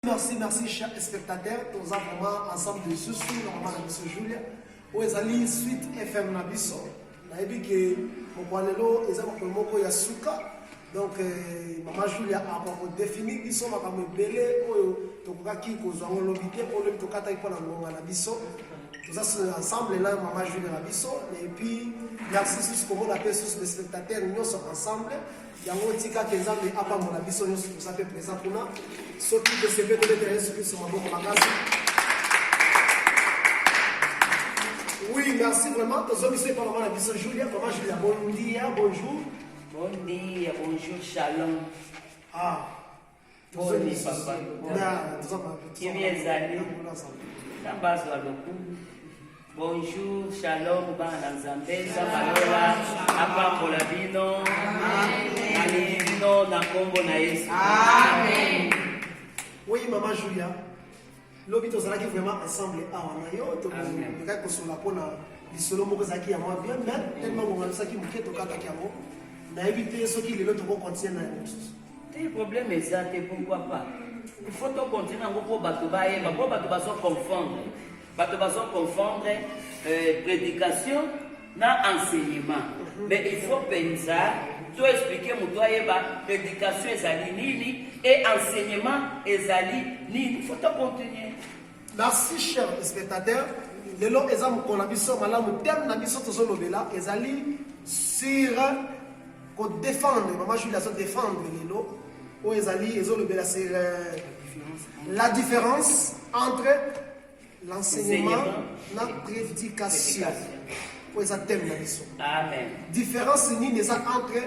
Merci, chers spectateurs. Nous avons vraiment ensemble de sous normalement la mission Julia. Où ils allaient suite FM Nabiso. On a dit que mon poilelo, ils ont un mot Yasuka. Donc, maman Julia a défini qu'ils sont ma femme belé. Donc, qui cause en lobité pour le tocata et pour la Nabiso. Tout ça, c'est ensemble là, maman Julia Nabiso. Et puis, merci pour qu'on appelle tous les spectateurs. Nous sommes ensemble. Il y a un petit cas qui est à part mon Nabiso. Nous sommes présents pour nous. Ceux qui de ces bêtes de l'intérêt sur ma bonne magasin. Oui, merci vraiment. Tous hommes ici par la Nabiso Julia. Maman Julia, bon dia, bonjour. Bon dia, bonjour, shalom. Ah, bon dia, papa. Qui vient d'aller? Bonjour, shalom, bana nzambe, zabalola, apambola bino, alino na kombo na Yesu. Amen. Oui, maman Julia. L'obito zalaki vraiment ensemble awana yo to ka kosola pona lisolo moko zaki ya moi bien mais tellement mon saki muketo kaka kiamo na éviter ce qui le to continuer na Tes problèmes exacts, pourquoi pas? Il faut to continuer ngoko bato baye, bako bato baso confondre. Bato baso confondre prédication na enseignement. Mais il faut penser to expliquer mu toi yeba prédication ezali nini et enseignement ezali nini. Il faut to continuer. Merci chers spectateurs. Lelo ezam ko na biso malamu thème na biso tozo lobela ezali sur ko défendre maman Julia so défendre lelo o ezali ezo lobela sur la différence entre l'enseignement et la prédication. O eza thème na biso. Amen. Différence nini eza entre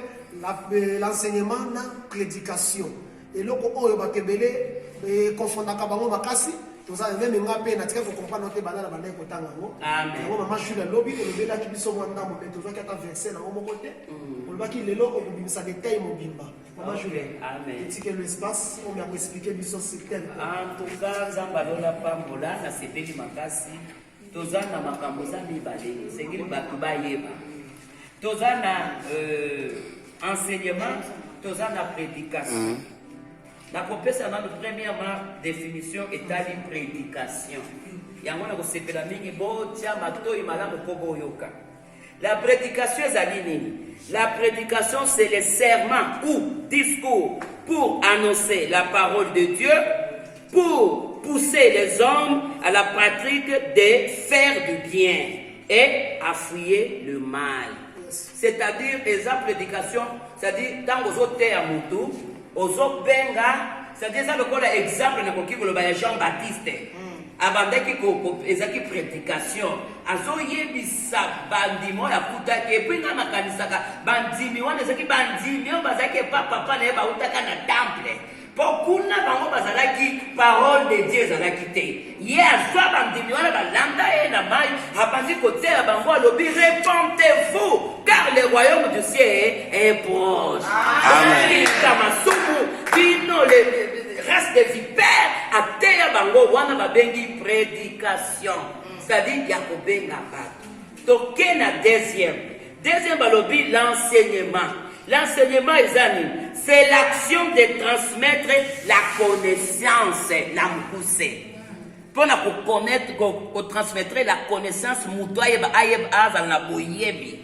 l'enseignement et la prédication. Et loko oyo bakebele confondaka bango makasi. Tous ça même ngapé na tika ko comprendre te banana bandai ko tanga ngo. Amen. Ngo mama Julia lobi ko lobela ki biso mwanda mo beto zaki ata verset na ngo côté. Ko lobaki lelo ko bimisa détail mo bimba. Mama Julia. Amen. Tike l'espace on m'a expliqué biso système. En tout cas, zambalola pambola na sepeli makasi. Tozana makambo za mibale. Sengili batu bayeba. Tozana enseignement, tozana prédication. La prophétie dans la première définition est la prédication. La prédication est la prédication, c'est le serment ou discours pour annoncer la parole de Dieu, pour pousser les hommes à la pratique de faire du bien et à fuir le mal. C'est-à-dire, les prédications, c'est-à-dire, dans vos autres termes, Ozo benga, c'est-à-dire ça le exemple de Jean-Baptiste. Abandaki ko ezaki prédication. Azo yebisa bandimo ya kutaki et puis na makanisaka bandimi wana ezaki bandimi on bazaki papa na ba utaka na temple. Pokuna bango bazalaki parole de Dieu ezalaki te. Ye azwa bandimi wana balanda e na mai apanzi kote ya bango alobi répentez-vous car le royaume du ciel est proche. Amen. Bino le reste des vipères à terre bango wana babengi prédication. C'est-à-dire yakobenga bato. Donc quel est deuxième balobi l'enseignement. L'enseignement c'est l'action de transmettre la connaissance, la mousse. Pour connaître, pour transmettre la connaissance, mutoye ba ayeb azal na boyebi.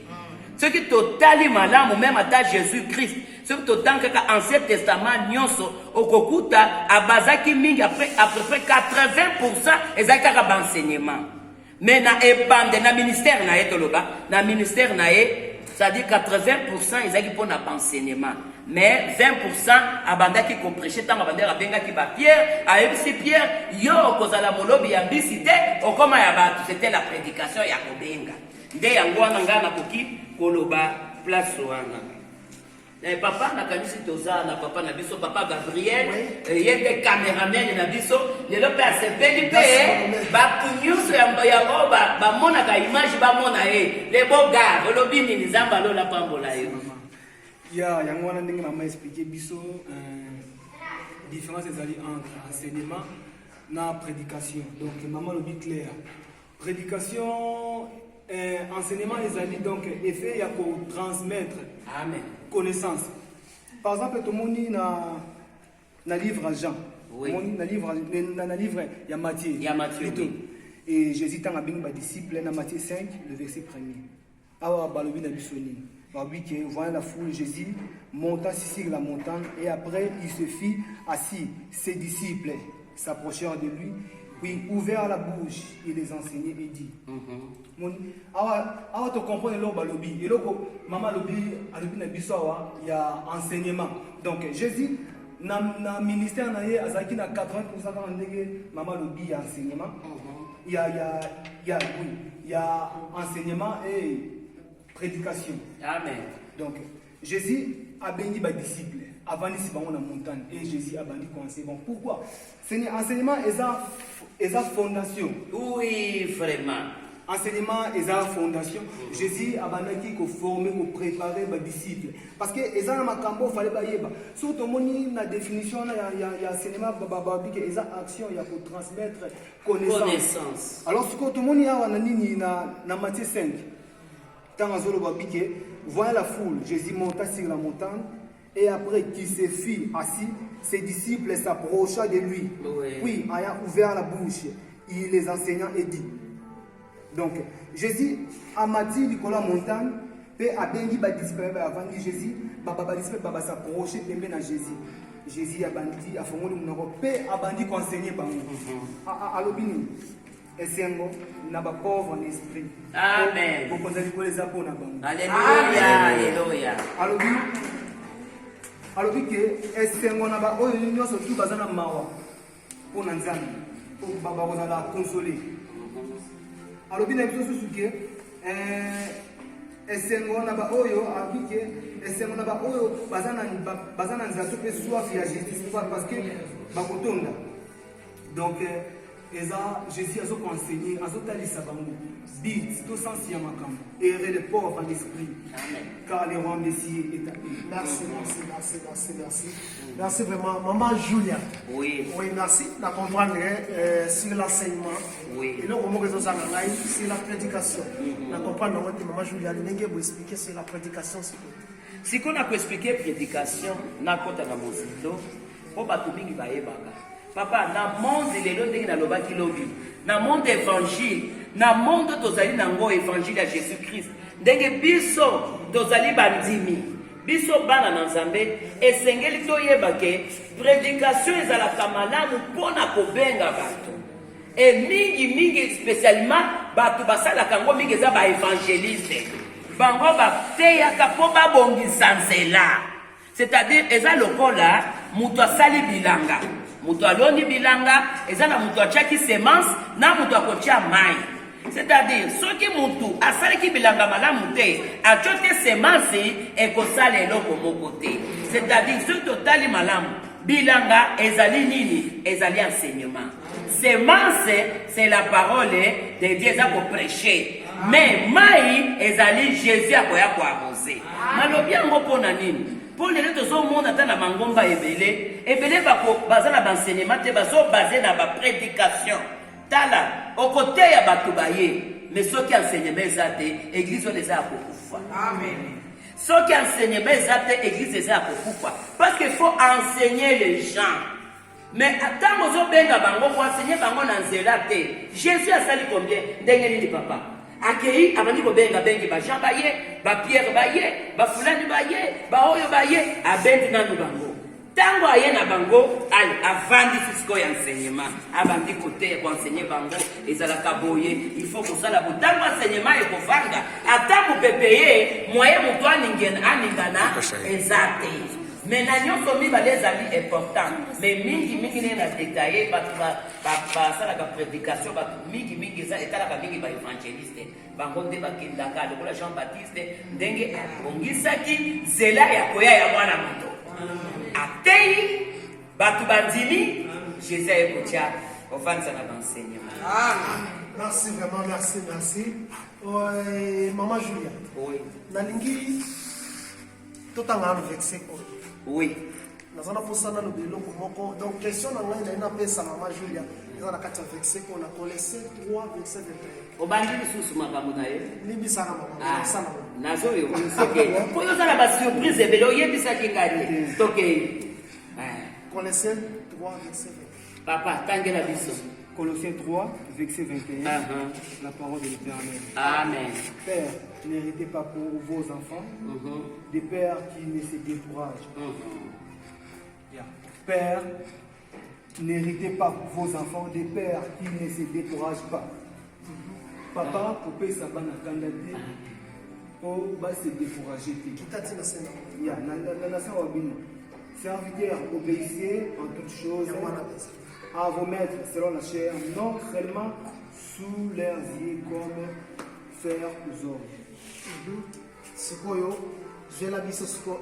Ce qui totali malam ou même à Jésus-Christ. Ce qui total kaka Ancien Testament nyonso okokuta abazaki mingi après à peu près 80% ezaka ba enseignement. Mais na ebande na ministère na etoloba, na ministère na c'est-à-dire 80% ezaki pour na enseignement. Mais 20% abandaki ko prêcher tant abandera bengaki ba Pierre, a ebisi Pierre yo kozala molobi ya bisite okoma ya ba c'était la prédication ya kobenga. Nde yango wana ngana koki koloba place wana. Papa na kanisi toza na papa na biso papa Gabriel yende cameraman na biso lelo pe asepeli pe ba kunyuso ya roba ba mona ka image ba mona le boga olobi ni nzamba lola pambola yo. Ya yango wana ndenge mama expliquer biso différence ezali entre enseignement na prédication. Donc maman lobi clair. Prédication enseignement ezali donc effet ya ko transmettre amen connaissance. Par exemple tout le monde na livre à Jean Oui. Dans le livre, il y a Matthieu. Il y a Matthieu, Plutôt. oui. Et Jésus t'a bien les disciples dans Matthieu 5, le verset 1er. Awa balobi na bisoni. Voyant la foule, Jésus monta sur la montagne et après il se fit assis. Ses disciples s'approchèrent de lui, puis ouvert la bouche, il les enseignait et dit. Awa to comprendre lo balobi. Et loko mama lobi alobi na biso awa il y a enseignement. Donc Jésus na ministère na ye azaki na 80% dans ndenge mama lobi ya enseignement. Il y a enseignement et prédication. Amen. Donc, Jésus a béni les disciples avant de se rendre dans la montagne. Et Jésus a béni conseil. Bon, pourquoi? C'est un enseignement et sa fondation. Oui, vraiment. Enseignement et sa fondation. Jésus a béni qu'on former, qu'on préparer les disciples. Parce que les gens il fallait pas y aller. Surtout la définition, il y a enseignement, il y a action, il y a pour transmettre connaissance. Alors, ce que tout le monde a dans Matthieu 5. Voyant la foule, Jésus monta sur la montagne et après qu'il se fit assis, ses disciples s'approcha de lui. Oui. Puis, ayant ouvert la bouche, il les enseigna et dit. Donc, Jésus a mati de la montagne, et a bien dit avant que Jésus s'approcher de Jésus. Jésus a bandi, a formé le nom, et a bandi conseillé par nous. À l'opinion. Et c'est un pauvre en esprit. Amen. Alléluia. Alléluia. Alors que esengo na ba oyo nyonso tu bazana mawa pour nzambe pour baba ko la consoler. Alors bien biso susuke esengo na ba oyo abike esengo na ba oyo bazana nzato pe soif ya Jésus parce que bakotonda. Donc Jésus a enseigné, a dit, tout sens y a makam, et les pauvres en esprit, car les rois Messie est appelé. Merci vraiment. Maman Julia. Oui. Oui, merci. De comprendre sur l'enseignement. Oui. Et là, on va sur la prédication. De comprendre que Maman Julia, vous expliquer sur la prédication. Si on a expliqué prédication, na kota na mozito, pour batumingi baebaka. Papa, na monde lelo ndenge na lobaki lobi, na monde évangile, na monde tozali nango évangile ya Jésus Christ. Ndenge biso tozali bandimi, biso bana na Nzambe, esengeli toyeba ke prédication ezalaka malamu mpona kobenga bato. Et mingi spécialement bato basalaka ngo mingi eza ba évangéliste. Bango bateyaka mpo babongisa nzela. C'est-à-dire eza lokola mutu asali bilanga. Mutu aloni bilanga, ezana mutu achaki semence, na mutu akotia mai. C'est-à-dire, ce qui mutu asali ki bilanga malamu te, achote semence ekosala eloko moko te. C'est-à-dire, ce totali malamu, bilanga ezali nini, ezali enseignement. Semence, c'est la parole de Dieu pour prêcher. Mais mai ezali Jésus akoya ko arroser. Malobi yango pona nini? Pour les autres monde attend la mangomba ebele bako bazana d'enseignement te bazo basé na ba prédication. Tala au côté ya batu baye, mais ceux qui enseignent ezate église les a kokufa. Amen. Ceux qui enseignent ezate église les a kokufa parce qu'il faut enseigner les gens. Mais attends ozo benga bango ko enseigner bango na nzela te. Jésus a sali combien ndenge nini papa? Akei abandi kobenga bengi ba Jean baye, ba Pierre baye, ba Fulani baye, ba Oyo baye, abendi nanu bango. Tango aye na bango, avandi fisiko ya enseignement. Abandi côté pour enseigner bango, ezalaka boye, il faut que ça la tango enseignement e kovanga, ata mupepeye, moyen mutu aningana ezate. Mais nous sommes les amis importants. Mais mingi n'est pas détaillé, ça la prédication, mingi ça est la mingi ba évangéliste. Bangonde ba kindaka, le Jean-Baptiste, ndenge ongisaki zela ya koya ya mwana moto. Atei batu bandimi, Jésus ekotia ofanza na enseignement. Merci vraiment, merci. Maman Julia. Oui. Nalingi totanga verset ko. Oui. Nazana posana no biloko moko. Donc question na ngai na pesa Maman Julia. Nazana kati verset ko na Colossiens 3 verset 21. Obandi lisusu makambo na ye. Libisa na Maman. Sana. Nazo yo. Pour yo za ba surprise ebelo yebisa ki ngani. Toke. Colossiens 3 verset 21. Papa, tangela biso. Colossiens 3, verset 21, la parole de l'Éternel. Amen. Père, n'héritez pas pour vos enfants des pères qui ne se découragent. Père, n'héritez pas pour vos enfants des pères qui ne se découragent pas. Papa, pour payer sa banne à candidater, pour se décourager. Serviteurs, obéissez en toutes choses à vos maîtres selon la chair, non seulement sous leurs yeux comme faire aux hommes. Sikoyo, je la biso siko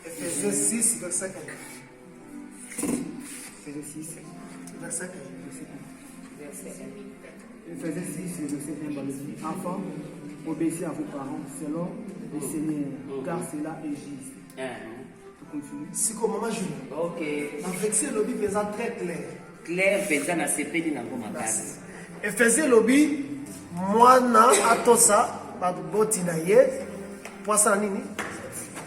Éphésiens 6, verset 1. Éphésiens 6, Verset 1. Éphésiens 6, verset 1. Enfants, obéissez à vos parents selon le Seigneur, car cela est juste. Siko Maman Julie. Ok. Dans verset lobby pesant très clair. Claire pesa na sepeli na ngoma kasi. Éphésiens lobby mwana atosa baboti na ye poisa nini?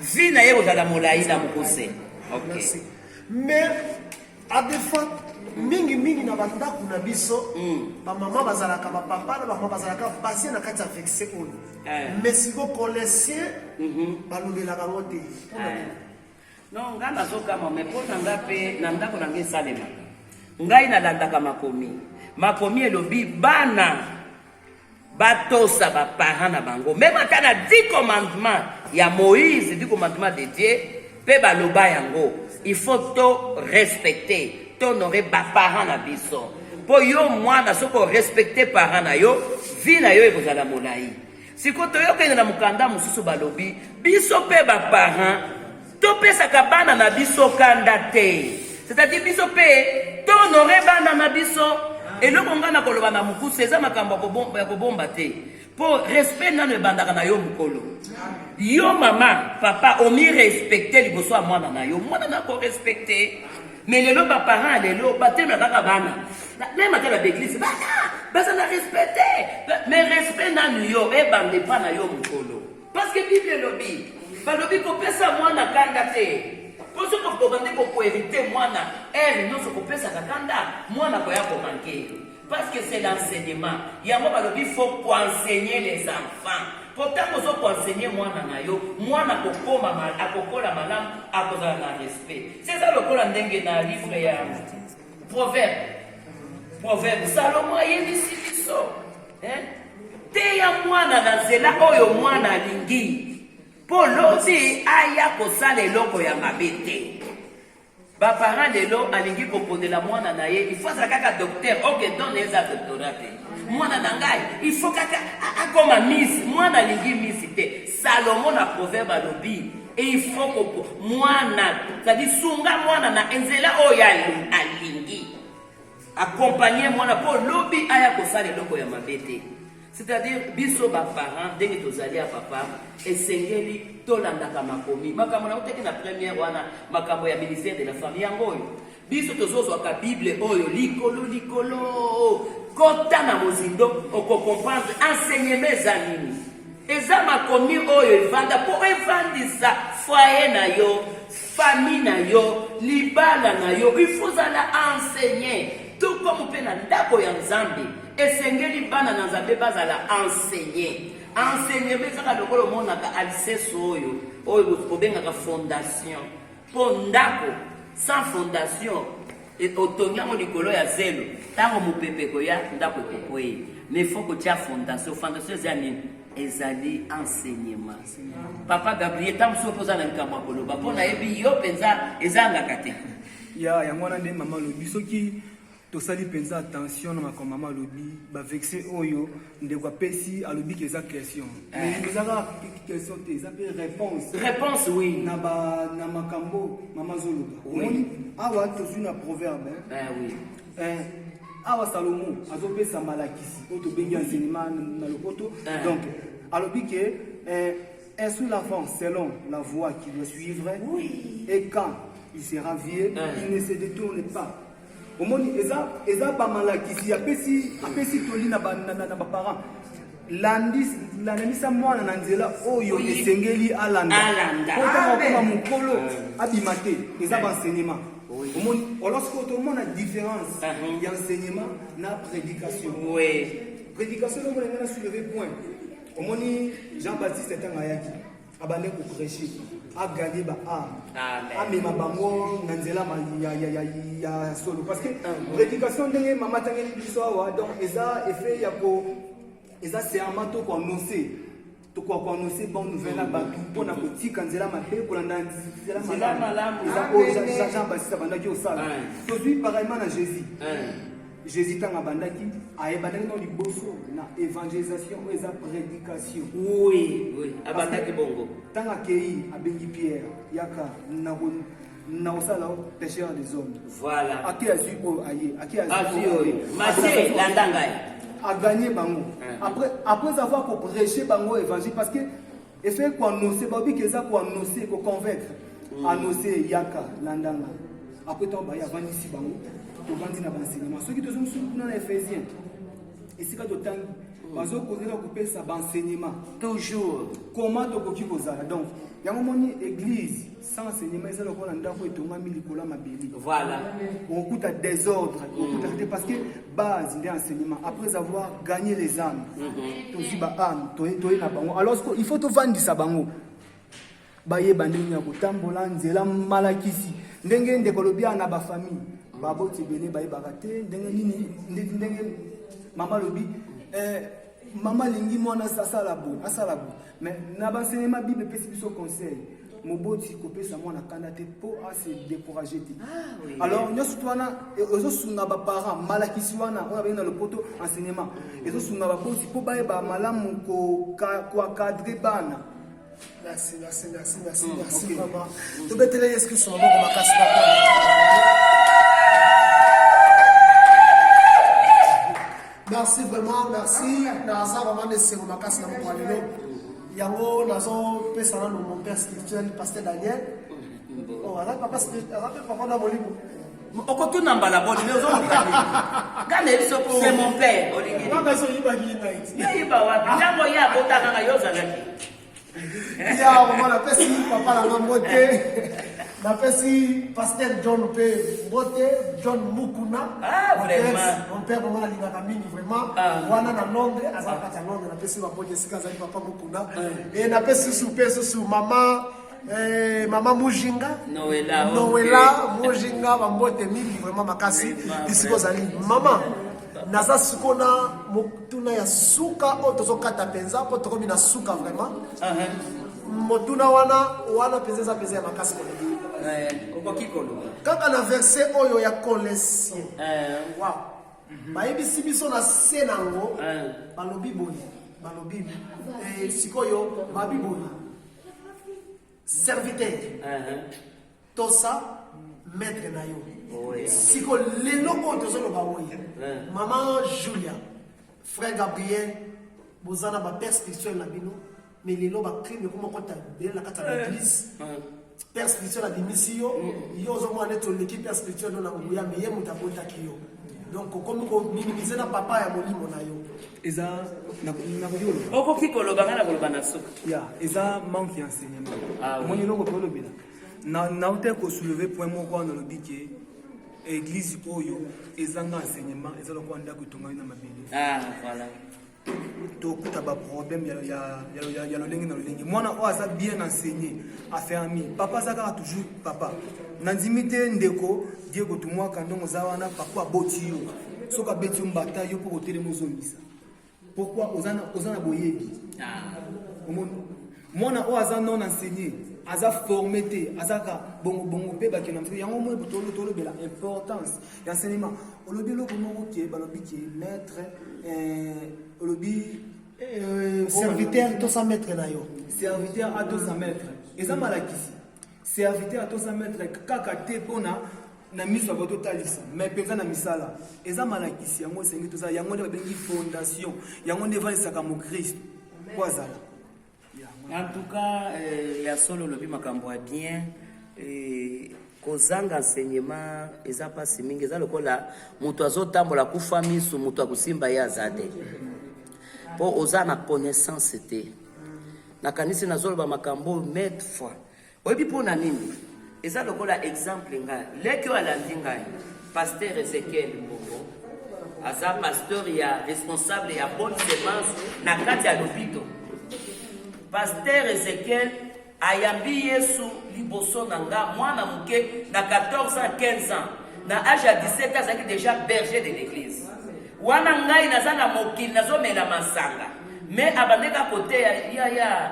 Vi na ye kozala molai na mokose. Ok. Merci. Mais à défaut mingi na bandako na biso bamama bazalaka bapapa na bamama bazalaka basi na kati ya verset oyo. Mais siko Colossiens balobelaka ngo te. Non, nga nazokama me mpo na nga mpe na ndako na nga esalemaka ngai nalandaka makomi elobi bana batosa baparent na bango meme ata na 10 commandements ya Moïse 10 commandements de Dieu mpe baloba yango il faut to respecter to honorer baparent na biso mpo yo mwana soki orespecte parent na yo vi na yo ekozala molai siko toyokende na mokanda mosusu balobi biso mpe baparent topesaka bana na biso kanda te c'est-à-dire biso pe tonore bana na biso eloko nga na koloba na mokusu eza makambo ya kobomba te po respect nano ebandaka na yo mokolo yo mama papa omi respecte liboso ya mwana na yo mwana na korespecte mais lelo baparent lelo batemela kaka bana même ate na baeglise bana baza na respecte mais respect nano yo ebande mpa na yo mokolo parce que bible elobi balobi kopesa mwana kanda te po soki okobandi kokoherite mwana ere nyonso kopesaka kanda mwana koya komanke parce que c'est l'enseignement yango balobi faut koenseigner les enfants pourtant ozo koenseigner mwana na yo mwana akokola malamu akozala na respect c'est ça lokola ndenge na livre ya proverbe Salomo ayebisi biso teya mwana na nzela oyo mwana alingi po lobi aya kosala eloko ya mabe te baparent lelo alingi kopondela mwana na ye il faut azala kaka docteur oke done eza doctorat te mwana na ngai il faut kaka akoma misi mwana alingi misi te Salomo na proverbe alobi et il faut ko mwana c'est-à-dire sunga mwana na nzela oyo alingi accompagner mwana po lobi aya kosala eloko ya mabe te. C'est-à-dire, biso ba parents, dès que tu allez à papa, et sengeli, tolandaka makomi. Makambo na uteki na première wana, makambo ya ministère de la famille yangoyo. Biso tozozo ka Bible oyo likolo. Kota na mozindo, oko comprendre enseignement zanini. Eza makomi oyo evanda po evandisa foyer na yo, famille na yo, libala na yo. Il faut la enseigner. Tout comme pe na ndako ya Nzambe. Esengeli bana na Nzambe bazala enseigner. Enseigner bezaka lokolo monaka aliseso oyo obengaka fondation. Po ndako sans fondation et otonyango likolo ya zelo. Tango mopepe koya ndako ekoye. Mais faut que tu aies fondation. Fondation ezali ezali enseignement. Papa Gabriel tamso poza na nkamwa koloba pona yebi yo penza ezanga te. Ya ngwana nde mama lobi soki tosali penza attention na makomama lobi ba vexé oyo ndeko pesi alobi que eza question mais ezaka question te eza pe réponse oui na makambo mama zoloba oui awa tozu na proverbe oui awa Salomo azopesa malakisi oto bengi enseignement na lopoto donc alobi que instruit l'enfant selon la voie qu'il doit suivre et quand il sera vieux il ne se détourne pas. Omoni eza ba malakisi apesi toli na ba parents landisa mwana na nzela oyo esengeli alanda po ntango akoma mokolo abima te eza baenseignement. Lorsque tout le monde a différence, il y a enseignement na prédication. Prédication, on a soulevé point. Au moins, Jean-Baptiste est un ayaki. Abandé pour prêcher. A gagné ba âme. A même bango nanzela ya solo. Parce que prédication dernier maman tangeli bisoa donc eza effet ya ko eza c'est amato ko annoncer. To ko annoncer bonne nouvelle ba tout pona ko tika nzela mabe ko landa nzela malamu. Eza Jean-Baptiste abandaki au sala. Aujourd'hui pareillement na Jésus. Jésus tanga bandaki ayebandaki dans liboso na évangélisation ou eza prédication. Oui, abandaki bongo. Tanga kei abengi Pierre yaka na osala pécheur des hommes. Voilà. Aki azu o aye, aki azu. Matthieu landanga. A gagné bango. Après avoir pour prêcher bango évangile parce que effet quoi annoncer babi que ça quoi annoncer ko convaincre. Annoncer yaka landanga. Après ton baya vandi si bango. Vandi na enseignement. Ceux qui te sont sur dans Éphésiens. Et c'est quand autant bazo koza couper ça enseignement. Toujours. Comment to koki kozala. Donc, il y a un moment église sans enseignement, ça le ko landa ko etonga milikola mabeli. Voilà. On coûte à désordre, parce que base d'enseignement après avoir gagné les âmes. Tozi ba âme, toye na bango. Alors il faut to vendre sa bango. Baye bandeni ya kotambola nzela malakisi. Ndenge ndekolobia na ba famille. Babo tibele baye bakate ndenge nini ndenge mama lobi mama lingi mwana asala bu mais na ba enseignement bible pesi biso conseil moboti kopesa mwana kanda te po a se décourager te. Alors nous sutwana ezo sunga ba parents malakisi wana on a le poto enseignement ezo sunga ba boti po baye ba malamu ko cadrer bana. Merci maman. Tu peux te laisser excuse maman comme casse Merci vraiment, merci. Naza vraiment de sérum à casse na poalelo. Yango nazo pesa na mon père spirituel pasteur Daniel. Oh, ala papa spirituel, ala papa na molimo. Okoto nambala boni mais ozo ngane biso c'est mon père olingi. Papa so yiba ki night. Yiba wapi? Ndango ya botaka nga yoza laki. Ya maman la pesi papa la ngamote. La pesi pasteur John P. Bote, John Mukuna. Vraiment. Mon père maman la linga mingi vraiment. Wana na Londres, azaka ta Londres, la pesi wa bote sika za papa Mukuna. Et na pesi sous maman Maman Mujinga. Noëlla Mujinga bambote mingi vraiment makasi. Bisiko zali. Maman naza sukona motuna ya suka otozokata penza po tokomi na suka vraiment. Motuna wana penza ya makasi ko. Kaka na verset oyo ya Colossiens. Wow. Bayebisi biso na senango balobi boye. Balobi sikoyo babi boye. Serviteur. Tosa maître na yo. Siko lelo oyo tozoloba oyo. Maman Julia, frère Gabriel, bozana ba père spirituel na bino, mais lelo ba crime comme ko ta la kata l'église. Père spirituel a démissionné, yo ozomo aneto l'équipe père spirituel na nguya mais ye mutabota kiyo. Donc comme ko minimiser na papa ya molimo na yo. Eza na kodilo. Okoki koloba ngana koloba na suka. Ya, eza manque d'enseignement. Moni longo tolo bila. Na uté ko soulever point moko na lobiki église oyo ezanga enseignement ezalo ko ndako tonga na mabeli. Voilà. Tokuta ba problème ya lolengi na lolengi. Mwana o aza bien enseigné, affermi. Papa zaka toujours papa. Nandimite ndeko Diego tumwa kandongo zawana papa boti yo. Soka beti mbata yo pour hôtel mozongisa. Pourquoi ozana boyebi? Mwana o aza non enseigné, aza formé te, azaka bongo pe ba kena mfiki yango mo tolo bela importance d'enseignement. Olobi loko moko ke balobi ke maître olobi serviteur to sa maître na yo. Serviteur a to sa maître. Eza malakisi. Serviteur a to sa maître kaka te pona na miso ba to talisa. Mais penza na misala. Eza malakisi yango sengi to sa yango de bengi fondation. Yango ne va saka mo Christ. Kwa zala. En tout cas, ya solo lobi makambo ya bien kozanga enseignement eza pasi mingi eza lokola mutu azotambola kufa misu mutu akusimba ye azade po oza na connaissance te na kanisi nazoloba makambo maintes fois oyebi mpona nini eza lokola exemple ngai leki oyo alandi ngai pasteur Ezekiel Mbongo aza pasteur ya responsable ya bonne semence na kati ya lopito pasteur Ezekiel ayambi Yesu liboso na nga mwana muke na 14 ans 15 ans na âge ya 17 ans azalaki déjà berger de l'église wana ngai naza na mokili nazomela masanga me abandeka kote ya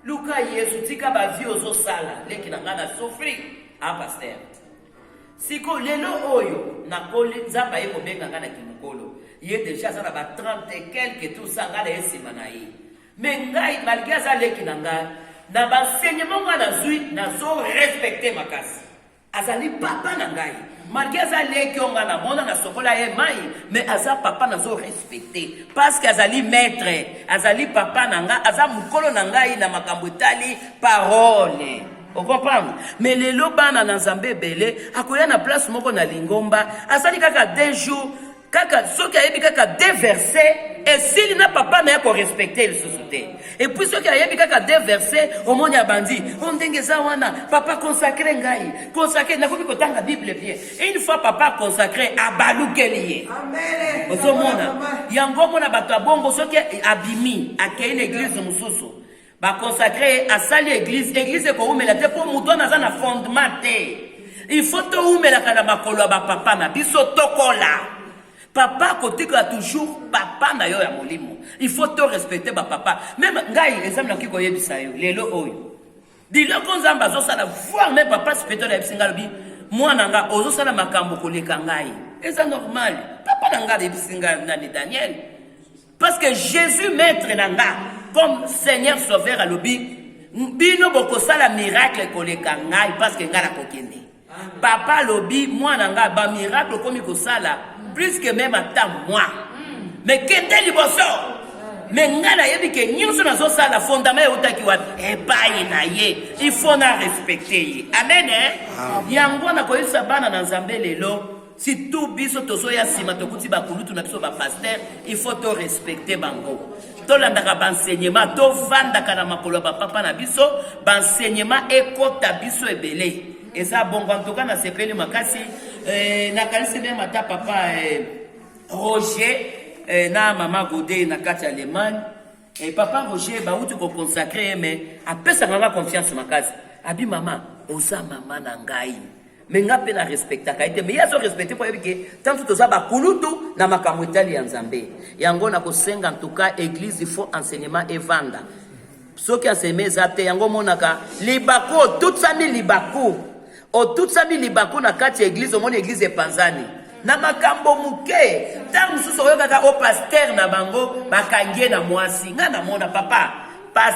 luka Yesu tika bavi ozosala leki na nga na sofri a pasteur siko lelo oyo nakoli nzambe ye kobenga nga na kimokolo ye déjà aza na ba 30 et quelque tout ça nga na ye nsima na ye me ngai malgré aza leki na ngai na baenseignement nga nazwi nazorespecte makasi azali papa na ngai malgré aza leki oyo nga namona nasokola ye mai me aza papa nazorespecte parce que azali maître azali papa na ngai aza mokolo na ngai na makambo etali parole. On comprend? Mais les lobana na Nzambe belé akoya na place moko na Lingomba asali kaka 2 jours kaka soki ayebi kaka 2 versets et s'il n'a papa na ko respecter le société et puis soki ayebi kaka 2 versets au moni abandi on ndengeza wana papa consacré ngai consacré na komi kotanga Bible bien et une fois papa consacré abalukeliye amen ozomona yango mona bato bongo soki abimi akei na église mususu ba consacré à sali église ko umela te pour muto na za na fondement te il faut to umela kana makolo ba papa na biso tokola papa côté que toujours papa na yo ya molimo il faut to respecter ba papa même ngai exemple na kiko yebisa yo lelo oyo dilo ko nzamba zo sala voir même papa spirituel ya bisinga lobi mwana nga ozo sala makambo koleka ngai eza normal papa na nga de bisinga na Daniel parce que Jésus maître na nga comme Seigneur Sauveur à l'obi, bino boko sala miracle koleka ngai parce que ngala kokende. Papa lobi moi nanga ba miracle komi ko sala plus que même à moi. Mais kende liboso. Mais ngala yebi ke nyonso na zo sala fondament utaki wa epai na ye. Il faut na respecter. Amen. Yango na ko yisa bana na Nzambe lelo. Si tout biso tozo ya sima tokuti ba kulutu na biso ba pasteur, il faut to respecter bango. To landaka ba enseignement, to vandaka na makolo ba papa na biso, ba enseignement ekota biso ebele. Et ça bongo en tout cas na sepeli makasi na kalisi même ata papa Roger na mama Godé na kati Allemagne. Et papa Roger ba utu ko consacrer mais apesa nganga confiance makasi. Abi mama, oza mama na ngai. Mais nga pe na respecta kaite mais yazo respecter pour que tant tout ça ba kulutu na makambo etali ya Nzambe yango na kosenga en tout cas église il faut enseignement et vanda soki enseignement zate yango monaka libako toute famille libako o toute famille libako na kati église o mona église epanzani na makambo muke tant mususu oyo kaka o pasteur na bango bakangie na mwasi nga na mona papa